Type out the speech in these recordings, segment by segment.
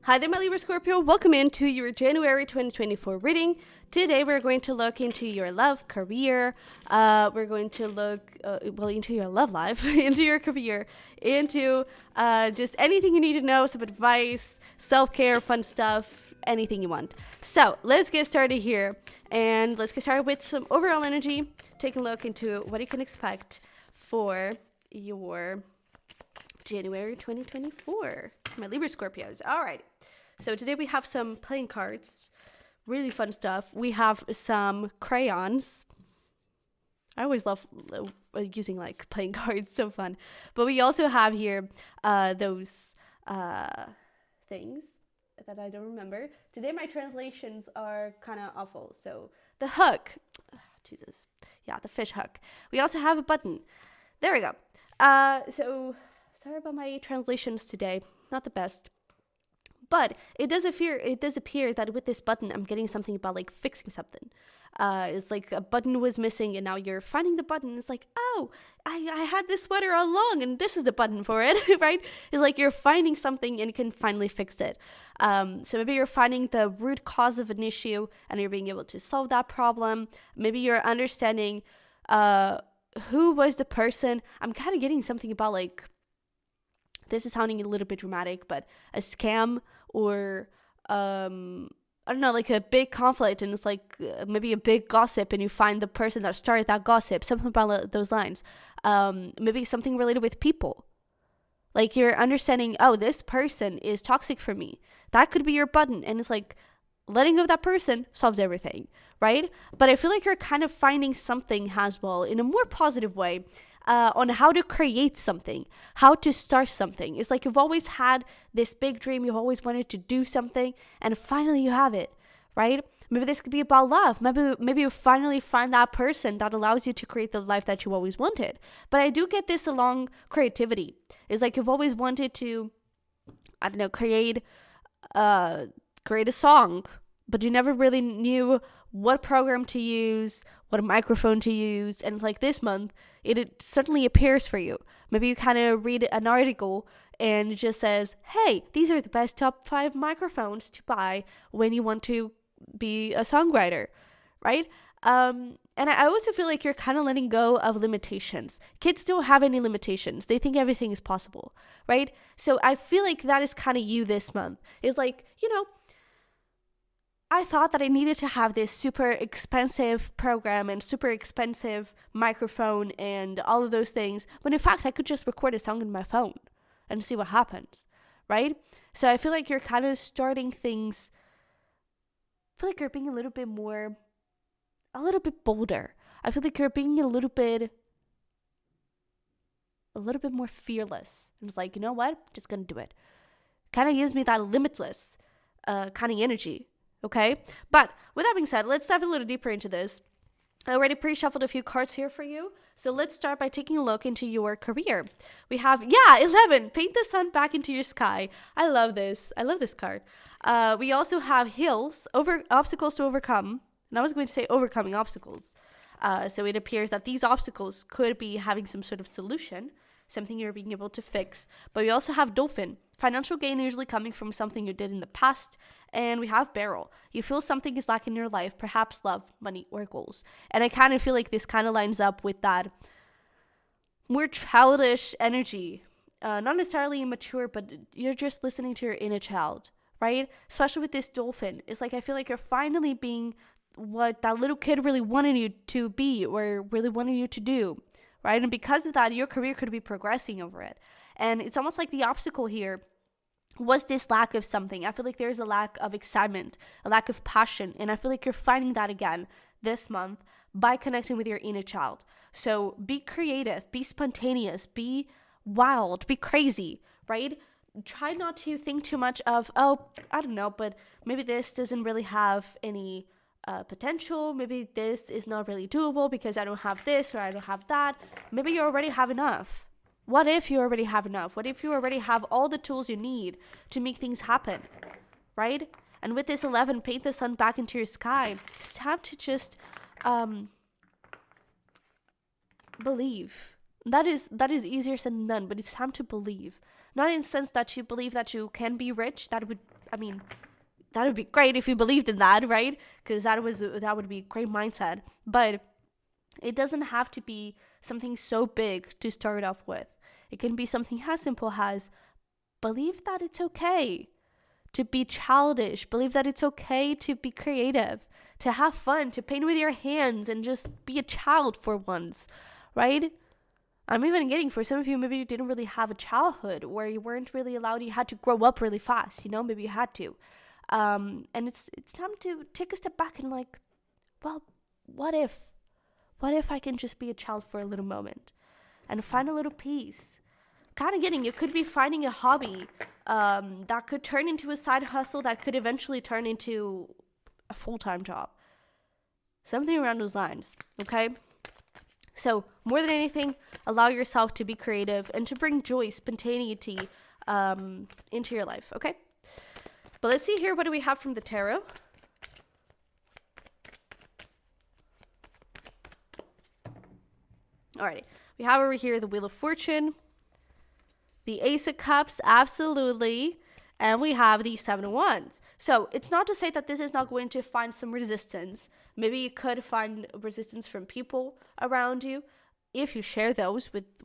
Hi there, my Libra Scorpio. Welcome into your January 2024 reading. Today we're going to look into your love, career. We're going to look into your love life, into your career, into just anything you need to know, some advice, self-care, fun stuff, anything you want. So let's get started here, and let's get started with some overall energy. Take a look into what you can expect for your January 2024. My Libra Scorpios. All right. So today we have some playing cards, really fun stuff. We have some crayons. I always love using like playing cards, so fun. But we also have here those things that I don't remember. Today my translations are kind of awful. So the hook, Jesus, yeah, the fish hook. We also have a button. There we go. So sorry about my translations today, not the best. But it does appear that with this button, I'm getting something about like fixing something. It's like a button was missing and now you're finding the button. It's like, oh, I had this sweater all along and this is the button for it, right? It's like you're finding something and you can finally fix it. So maybe you're finding the root cause of an issue and you're being able to solve that problem. Maybe you're understanding who was the person. I'm kind of getting something about like, this is sounding a little bit dramatic, but a scam or, I don't know, like a big conflict, and it's like maybe a big gossip and you find the person that started that gossip, something about those lines. Maybe something related with people. Like you're understanding, oh, this person is toxic for me. That could be your button. And it's like letting go of that person solves everything, right? But I feel like you're kind of finding something as well in a more positive way. On how to create something, how to start something. It's like you've always had this big dream, you've always wanted to do something, and finally you have it, right? Maybe this could be about love. Maybe you finally find that person that allows you to create the life that you always wanted. But I do get this along creativity. It's like you've always wanted to, I don't know, create a song, but you never really knew what program to use, what microphone to use. And it's like this month, it suddenly appears for you. Maybe you kind of read an article and it just says, hey, these are the best top 5 microphones to buy when you want to be a songwriter, right? And I also feel like you're kind of letting go of limitations. Kids don't have any limitations. They think everything is possible, right? So I feel like that is kind of you this month. It's like, you know, I thought that I needed to have this super expensive program and super expensive microphone and all of those things, when in fact I could just record a song on my phone and see what happens, right? So I feel like you're kind of starting things, I feel like you're being a little bit bolder. I feel like you're being a little bit more fearless. And it's like, you know what? Just gonna do it. Kind of gives me that limitless kind of energy. Okay, but with that being said, let's dive a little deeper into this. I already pre-shuffled a few cards here for you. So let's start by taking a look into your career. We have, 11. Paint the sun back into your sky. I love this. I love this card. We also have hills, obstacles to overcome. And I was going to say overcoming obstacles. So it appears that these obstacles could be having some sort of solution, something you're being able to fix. But we also have dolphin. Financial gain usually coming from something you did in the past. And we have barrel. You feel something is lacking in your life, perhaps love, money, or goals. And I kind of feel like this kind of lines up with that more childish energy. Not necessarily immature, but you're just listening to your inner child, right? Especially with this dolphin. It's like I feel like you're finally being what that little kid really wanted you to be or really wanted you to do, right? And because of that, your career could be progressing over it. And it's almost like the obstacle here was this lack of something. I feel like there's a lack of excitement, a lack of passion. And I feel like you're finding that again this month by connecting with your inner child. So be creative, be spontaneous, be wild, be crazy, right? Try not to think too much of, oh, I don't know, but maybe this doesn't really have any potential. Maybe this is not really doable because I don't have this or I don't have that. Maybe you already have enough. What if you already have enough? What if you already have all the tools you need to make things happen, right? And with this 11, paint the sun back into your sky. It's time to just believe. That is easier said than done, but it's time to believe. Not in the sense that you believe that you can be rich. That would I mean, that would be great if you believed in that, right? Because that would be a great mindset. But it doesn't have to be something so big to start off with. It can be something as simple as believe that it's okay to be childish. Believe that it's okay to be creative, to have fun, to paint with your hands and just be a child for once, right? I'm even getting, for some of you, maybe you didn't really have a childhood where you weren't really allowed, you had to grow up really fast, maybe you had to. And it's time to take a step back and like, well, what if I can just be a child for a little moment and find a little peace? Kind of getting, you could be finding a hobby that could turn into a side hustle that could eventually turn into a full-time job. Something around those lines, okay? So more than anything, allow yourself to be creative and to bring joy, spontaneity into your life, okay? But let's see here, what do we have from the tarot? Alrighty, we have over here the Wheel of Fortune, the Ace of Cups, absolutely, and we have the Seven of Wands. So it's not to say that this is not going to find some resistance. Maybe you could find resistance from people around you if you share those with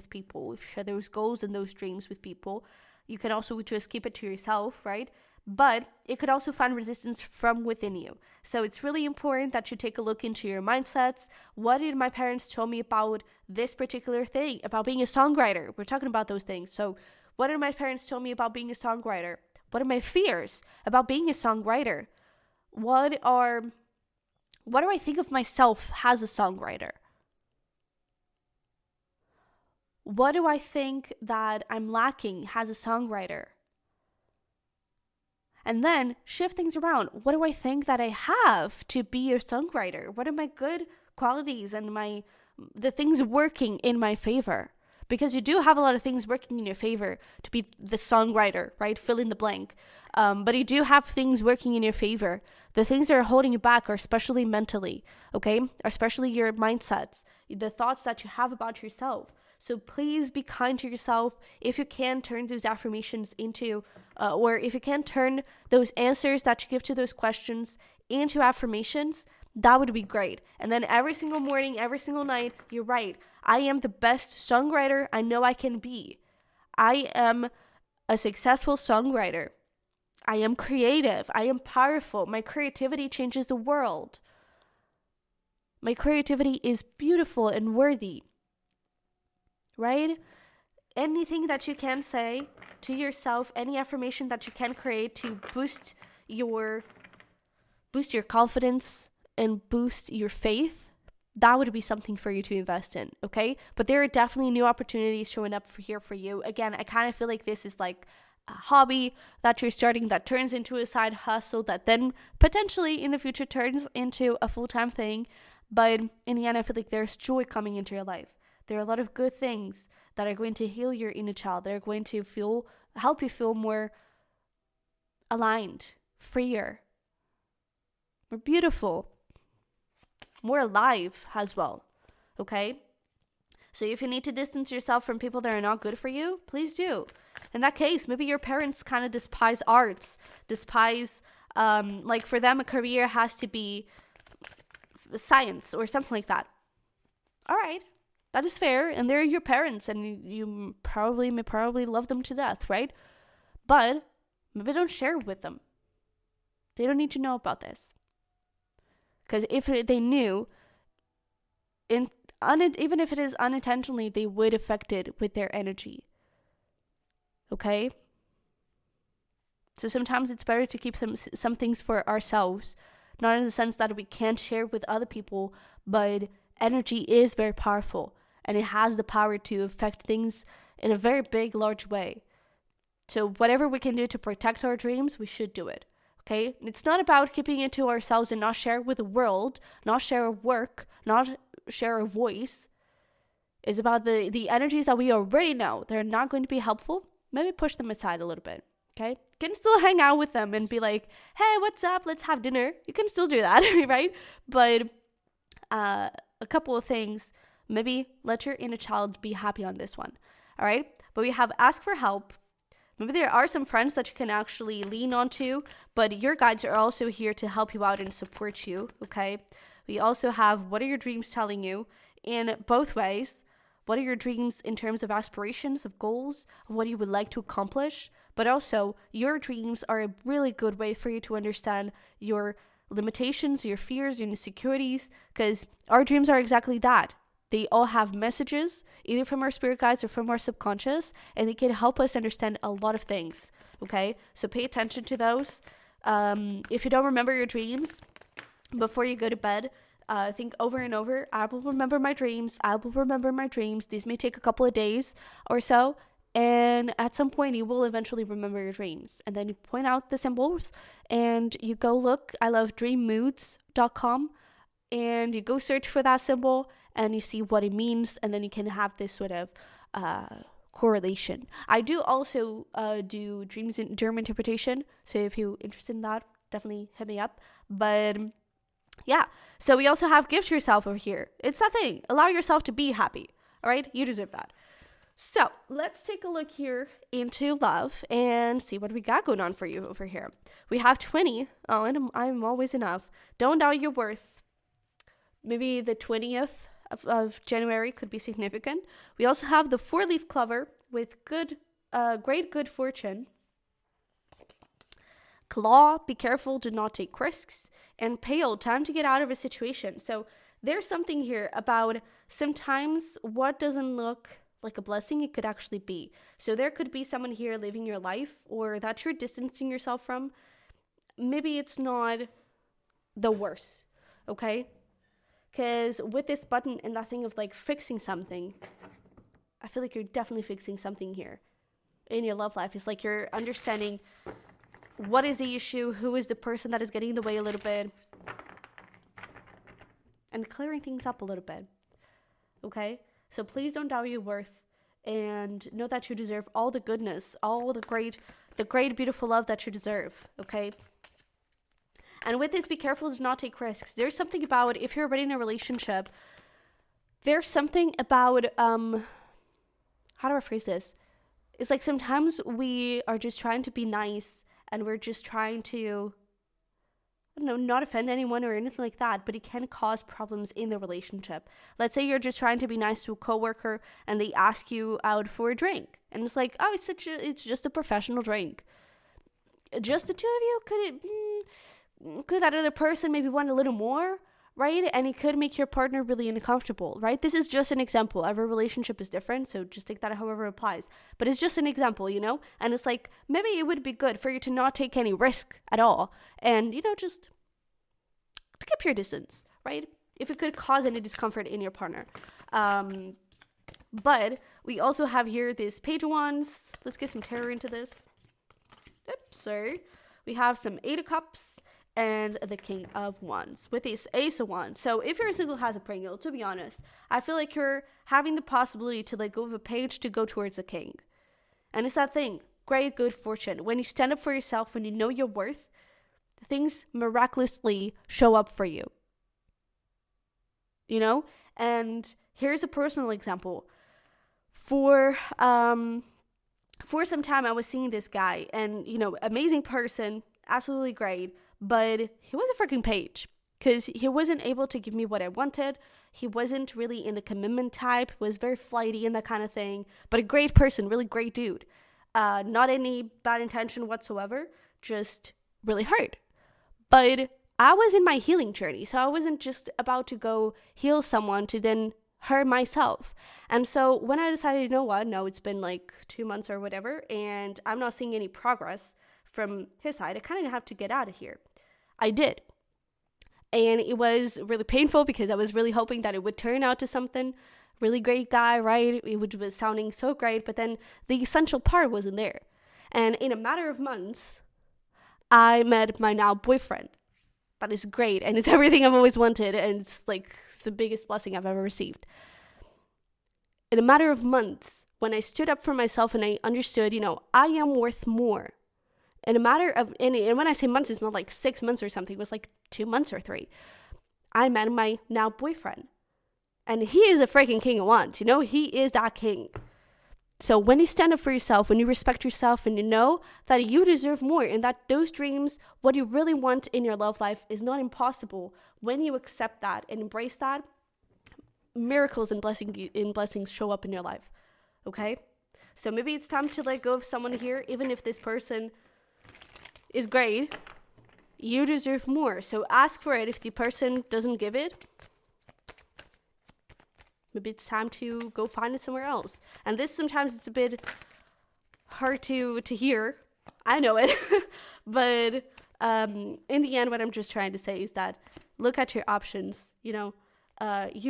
people, if you share those goals and those dreams with people. You can also just keep it to yourself, right? But it could also find resistance from within you. So it's really important that you take a look into your mindsets. What did my parents tell me about this particular thing, about being a songwriter? We're talking about those things. So what did my parents tell me about being a songwriter? What are my fears about being a songwriter? What do I think of myself as a songwriter? What do I think that I'm lacking as a songwriter? And then shift things around. What do I think that I have to be a songwriter? What are my good qualities and the things working in my favor? Because you do have a lot of things working in your favor to be the songwriter, right? Fill in the blank. But you do have things working in your favor. The things that are holding you back are especially mentally, okay? Especially your mindsets, the thoughts that you have about yourself. So please be kind to yourself. If you can, turn those affirmations into, or if you can turn those answers that you give to those questions into affirmations, that would be great. And then every single morning, every single night, you're right. I am the best songwriter I know I can be. I am a successful songwriter. I am creative. I am powerful. My creativity changes the world. My creativity is beautiful and worthy. Right? Anything that you can say to yourself, any affirmation that you can create to boost your confidence and boost your faith, that would be something for you to invest in, okay? But there are definitely new opportunities showing up here for you. Again, I kind of feel like this is like a hobby that you're starting that turns into a side hustle that then potentially in the future turns into a full-time thing. But in the end, I feel like there's joy coming into your life. There are a lot of good things that are going to heal your inner child. That are going to help you feel more aligned, freer, more beautiful, more alive as well. Okay? So if you need to distance yourself from people that are not good for you, please do. In that case, maybe your parents kind of despise arts, like for them, a career has to be science or something like that. All right. That is fair, and they're your parents, and you may probably love them to death, right? But maybe don't share with them. They don't need to know about this. Because if they knew, even if it is unintentionally, they would affect it with their energy. Okay? So sometimes it's better to keep some things for ourselves, not in the sense that we can't share with other people, but energy is very powerful. And it has the power to affect things in a very big, large way. So whatever we can do to protect our dreams, we should do it. Okay? It's not about keeping it to ourselves and not share with the world, not share our work, not share our voice. It's about the energies that we already know. They're not going to be helpful. Maybe push them aside a little bit. Okay? You can still hang out with them and be like, hey, what's up? Let's have dinner. You can still do that, right? But a couple of things. Maybe let your inner child be happy on this one. All right? But we have ask for help, Maybe there are some friends that you can actually lean onto, but your guides are also here to help you out and support you, okay? We also have, what are your dreams telling you? In both ways. What are your dreams in terms of aspirations, of goals, of what you would like to accomplish? But also, your dreams are a really good way for you to understand your limitations, your fears, your insecurities, because our dreams are exactly that. They all have messages, either from our spirit guides or from our subconscious, and they can help us understand a lot of things, okay? So pay attention to those. If you don't remember your dreams, before you go to bed, think over and over, I will remember my dreams, I will remember my dreams. These may take a couple of days or so, and at some point you will eventually remember your dreams. And then you point out the symbols, and you go look, I love dreammoods.com, and you go search for that symbol, and you see what it means, and then you can have this sort of correlation. I do also do dreams in dream interpretation, so if you're interested in that, definitely hit me up. But yeah, so we also have gift yourself over here. It's that thing. Allow yourself to be happy. All right, you deserve that. So let's take a look here into love and see what we got going on for you over here. We have 20. Oh, and I'm always enough. Don't doubt your worth. Maybe the 20th of January could be significant. We also have the 4-leaf clover with great good fortune. Claw, be careful, do not take risks. And pale, time to get out of a situation. So there's something here about sometimes what doesn't look like a blessing, it could actually be. So there could be someone here living your life, or that you're distancing yourself from. Maybe it's not the worst, okay? Because with this button and that thing of like fixing something, I feel like you're definitely fixing something here in your love life. It's like you're understanding what is the issue, who is the person that is getting in the way a little bit, and clearing things up a little bit, okay? So please don't doubt your worth, and know that you deserve all the goodness, all the great, beautiful love that you deserve, okay? And with this, be careful to not take risks. There's something about, if you're already in a relationship, there's something about, how do I phrase this? It's like sometimes we are just trying to be nice, and we're just trying to, I don't know, not offend anyone or anything like that, but it can cause problems in the relationship. Let's say you're just trying to be nice to a coworker, and they ask you out for a drink, and it's like, oh, it's just a professional drink. Just the two of you? Could that other person maybe want a little more, right? And it could make your partner really uncomfortable, right? This is just an example. Every relationship is different, so just take that however it applies. But it's just an example, you know? And it's like, maybe it would be good for you to not take any risk at all, and, you know, just keep your distance, right? If it could cause any discomfort in your partner. But we also have here this Page of Wands. Let's get some tarot into this. Oops, sorry. We have some 8 of Cups and the King of Wands with this Ace of Wands. So if you're a single has a pringle, to be honest, I feel like you're having the possibility to let go of a page to go towards a king. And it's that thing, great good fortune. When you stand up for yourself, when you know your worth, things miraculously show up for you. You know? And here's a personal example. For some time I was seeing this guy, and, you know, amazing person, absolutely great, but he was a freaking page, because he wasn't able to give me what I wanted. He wasn't really in the commitment type, was very flighty and that kind of thing, but a great person, really great dude. Not any bad intention whatsoever, just really hurt. But I was in my healing journey, so I wasn't just about to go heal someone to then hurt myself. And so when I decided, you know what, no, it's been like 2 months or whatever, and I'm not seeing any progress from his side, I kind of have to get out of here. I did. And it was really painful, because I was really hoping that it would turn out to something. Really great guy, right? It was sounding so great, but then the essential part wasn't there. And in a matter of months, I met my now boyfriend. That is great, and it's everything I've always wanted, and it's like the biggest blessing I've ever received. In a matter of months, when I stood up for myself and I understood, you know, I am worth more. In a matter of, and when I say months, it's not like 6 months or something, it was like 2 months or 3. I met my now boyfriend. And he is a freaking king of wands, you know, he is that king. So when you stand up for yourself, when you respect yourself and you know that you deserve more and that those dreams, what you really want in your love life is not impossible, when you accept that and embrace that, miracles and blessings show up in your life. Okay? So maybe it's time to let go of someone here, even if this person is great. You deserve more. So ask for it. If the person doesn't give it, maybe it's time to go find it somewhere else. And this sometimes it's a bit hard to hear. I know it. But in the end, what I'm just trying to say is that look at your options. You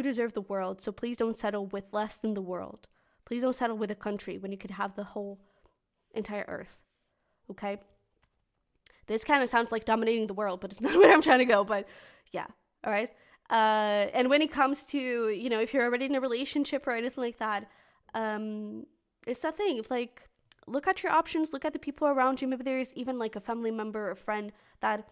deserve the world. So please don't settle with less than the world. Please don't settle with a country when you could have the whole entire earth. Okay? This kind of sounds like dominating the world, but it's not where I'm trying to go. But yeah. All right? And when it comes to, if you're already in a relationship or anything like that, it's that thing. It's like, look at your options, look at the people around you. Maybe there's even like a family member or a friend that,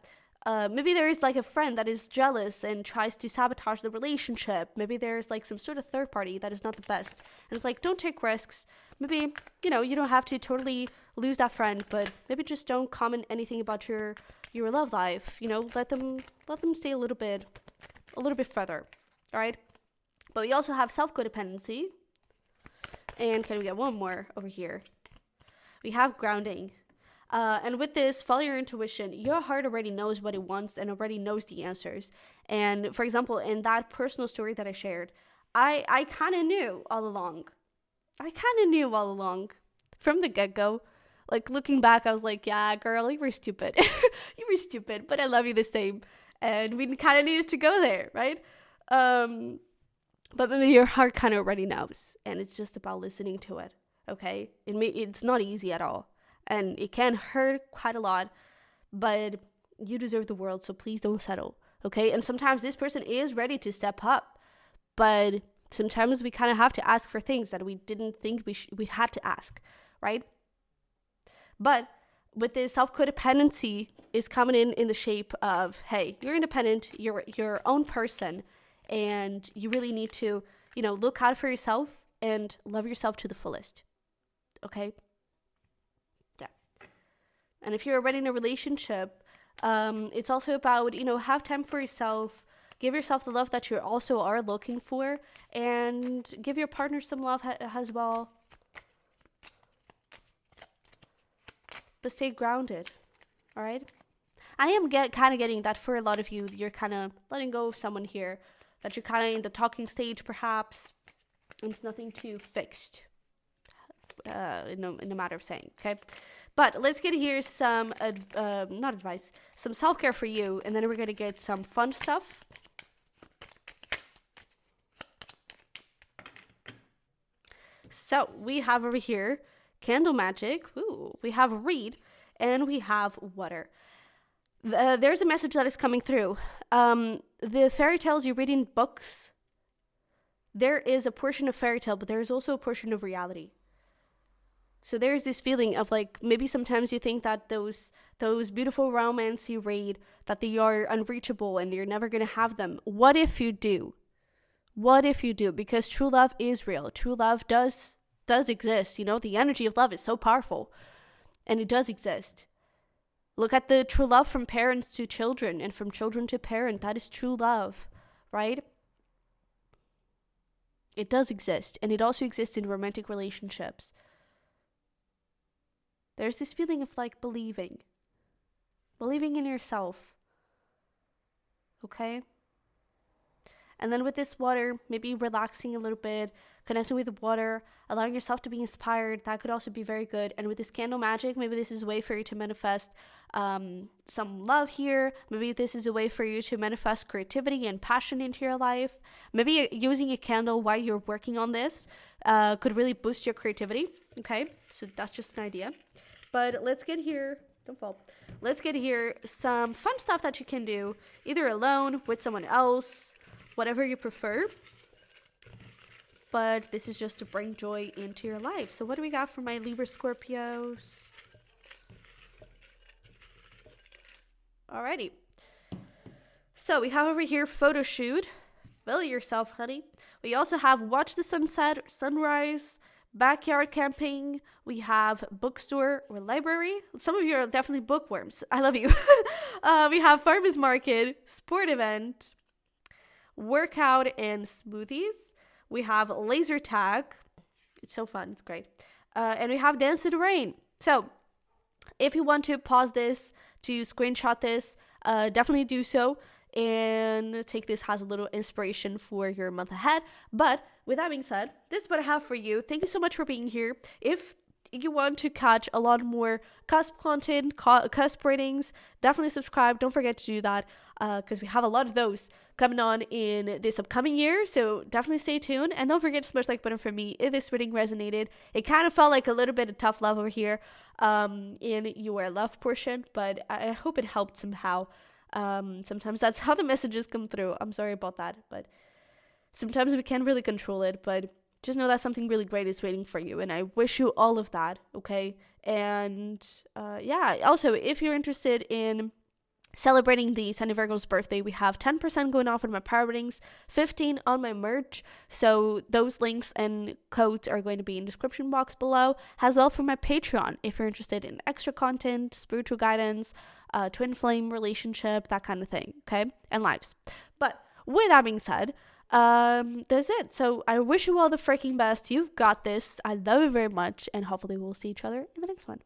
maybe there is like a friend that is jealous and tries to sabotage the relationship. Maybe there's like some sort of third party that is not the best. And it's like, don't take risks. Maybe, you don't have to totally lose that friend, but maybe just don't comment anything about your love life. Let them stay a little bit further, all right? But we also have self-codependency. And can we get one more over here? We have grounding. And with this, follow your intuition. Your heart already knows what it wants and already knows the answers. And for example, in that personal story that I shared, I kind of knew all along. From the get-go. Like, looking back, I was like, yeah, girl, you were stupid. You were stupid, but I love you the same. And we kind of needed to go there, right? But maybe your heart kind of already knows. And it's just about listening to it, okay? It's not easy at all. And it can hurt quite a lot. But you deserve the world, so please don't settle, okay? And sometimes this person is ready to step up. But sometimes we kind of have to ask for things that we didn't think we had to ask, right? But with this self-codependency is coming in the shape of, hey, you're independent, you're your own person, and you really need to, look out for yourself and love yourself to the fullest. Okay? Yeah. And if you're already in a relationship, it's also about, have time for yourself, give yourself the love that you also are looking for, and give your partner some love as well. But stay grounded, all right? I am kind of getting that for a lot of you, you're kind of letting go of someone here, that you're kind of in the talking stage perhaps, and it's nothing too fixed, in a matter of saying, okay? But let's get here some, not advice, some self-care for you, and then we're going to get some fun stuff. So we have over here candle magic. Ooh, we have read, and we have water. There's a message that is coming through. The fairy tales you read in books, there is a portion of fairy tale, but there is also a portion of reality. So there's this feeling of like, maybe sometimes you think that those beautiful romance you read, that they are unreachable and you're never going to have them. What if you do? What if you do? Because true love is real. True love does exist. The energy of love is so powerful, and it does exist. Look at the true love from parents to children and from children to parent. That is true love, right? It does exist, and it also exists in romantic relationships. There's this feeling of like believing in yourself, okay? And then with this water, maybe relaxing a little bit, connecting with the water, allowing yourself to be inspired, that could also be very good. And with this candle magic, maybe this is a way for you to manifest some love here. Maybe this is a way for you to manifest creativity and passion into your life. Maybe using a candle while you're working on this could really boost your creativity. Okay, so that's just an idea. But let's get here. Don't fall. Let's get here some fun stuff that you can do, either alone, with someone else, whatever you prefer. But this is just to bring joy into your life. So what do we got for my Libra Scorpios? Alrighty. So we have over here photo shoot. Fill yourself, honey. We also have watch the sunset, sunrise, backyard camping, we have bookstore or library. Some of you are definitely bookworms. I love you. We have farmers market, sport event, workout and smoothies. We have laser tag. It's so fun. It's great. And we have dance in the rain. So if you want to pause this to screenshot this, definitely do so and take this as a little inspiration for your month ahead. But with that being said, this is what I have for you. Thank you so much for being here. If you want to catch a lot more cusp content, cusp readings, definitely subscribe. Don't forget to do that because we have a lot of those coming on in this upcoming year. So definitely stay tuned. And don't forget to smash the like button for me if this reading resonated. It kind of felt like a little bit of tough love over here in your love portion, but I hope it helped somehow. Sometimes that's how the messages come through. I'm sorry about that, but sometimes we can't really control it, but just know that something really great is waiting for you, and I wish you all of that, okay? And yeah, also, if you're interested in celebrating the Sunny Virgo's birthday, we have 10% going off on my power readings, 15 on my merch. So those links and codes are going to be in the description box below, as well for my Patreon if you're interested in extra content, spiritual guidance, twin flame relationship, that kind of thing, okay? And lives. But with that being said, that's it. So I wish you all the freaking best. You've got this. I love you very much, and hopefully we'll see each other in the next one.